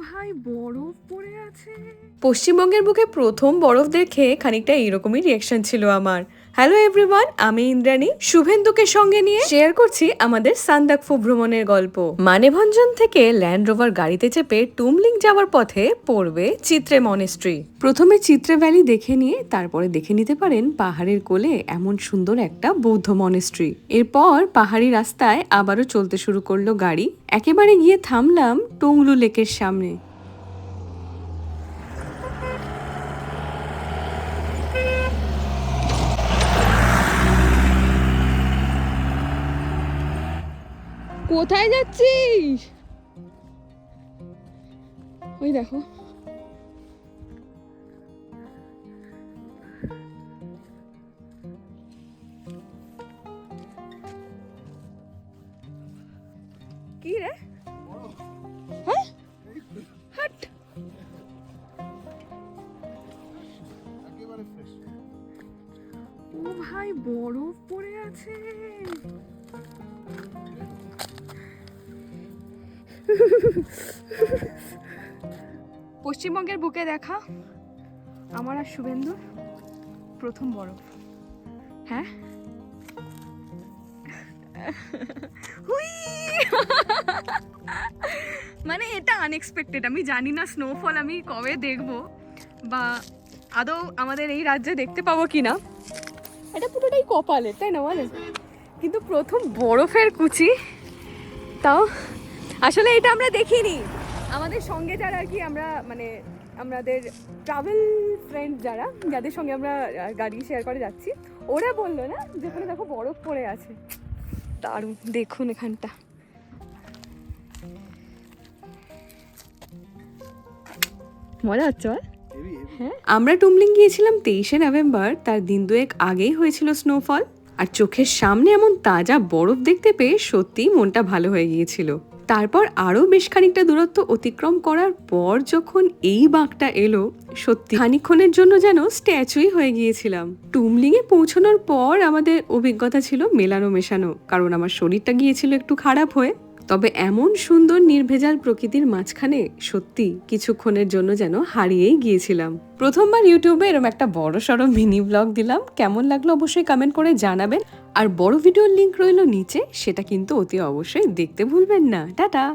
ভাই বরফ পড়ে আছে। পশ্চিমবঙ্গের বুকে প্রথম বরফ দেখে খানিকটা এইরকমই রিয়াকশন ছিল আমার। হ্যালো এভরিওয়ান, আমি ইন্দ্রাণী শুভেন্দুকে সঙ্গে নিয়ে শেয়ার করছি আমাদের সান্দাকফু ভ্রমণের গল্প। মানেভঞ্জন থেকে ল্যান্ড রোভার গাড়িতে চেপে টুমলিং যাওয়ার পথে পড়বে চিত্রে মনেস্ট্রি। প্রথমে চিত্রে ভ্যালি দেখে নিয়ে তারপরে দেখে নিতে পারেন পাহাড়ের কোলে এমন সুন্দর একটা বৌদ্ধ মনেস্ট্রি। এরপর পাহাড়ি রাস্তায় আবারও চলতে শুরু করলো গাড়ি। একেবারে গিয়ে থামলাম টুংলু লেকের সামনে। কোথায় যাচ্ছিস? ওই দেখো, কি রে? হ্যাঁ, হাট। ও ভাই বরফ পড়ে আছে। পশ্চিমবঙ্গের বুকে দেখা আমার আর শুভেন্দুর প্রথম বরফ। হ্যাঁ, হুই। মানে এটা আনএক্সপেক্টেড। আমি জানি না স্নোফল আমি কবে দেখব বা আদৌ আমাদের এই রাজ্যে দেখতে পাবো কিনা। এটা পুরোটাই কপালে, তাই না বলে? কিন্তু প্রথম বরফের কুচি, তাও আসলে এটা আমরা দেখিনি। আমাদের সঙ্গে যারা আর কি, আমরা মানে আমাদের ট্রাভেল ফ্রেন্ড যাদের সঙ্গে আমরা গাড়ি শেয়ার করে যাচ্ছি, ওরা বললো না যেখানে দেখো বরফ পড়ে আছে। দারুণ, দেখুন এখানটা। মজা হচ্ছে। আমরা টুমলিং গিয়েছিলাম 23শে নভেম্বর, তার দিন দুয়েক আগেই হয়েছিল স্নোফল। আর চোখের সামনে এমন তাজা বরফ দেখতে পেয়ে সত্যিই মনটা ভালো হয়ে গিয়েছিল। তারপর আরও বেশ খানিকটা দূরত্ব অতিক্রম করার পর যখন এই বাঁকটা এলো, সত্যি খানিকক্ষণের জন্য যেন স্ট্যাচুই হয়ে গিয়েছিলাম। টুমলিংয়ে পৌঁছানোর পর আমাদের অভিজ্ঞতা ছিল মেলানো মেশানো, কারণ আমার শরীরটা গিয়েছিল একটু খারাপ হয়ে। তবে এমন সুন্দর নির্ভেজাল প্রকৃতির মাঝখানে সত্যি কিছুক্ষণের জন্য যেন হারিয়েই গিয়েছিলাম। প্রথমবার ইউটিউবে এরকম একটা বড় সড়ো মিনি ব্লগ দিলাম, কেমন লাগলো অবশ্যই কমেন্ট করে জানাবেন। আর বড় ভিডিওর লিংক রইল নিচে, সেটা কিন্তু অতি অবশ্যই দেখতে ভুলবেন না। টাটা।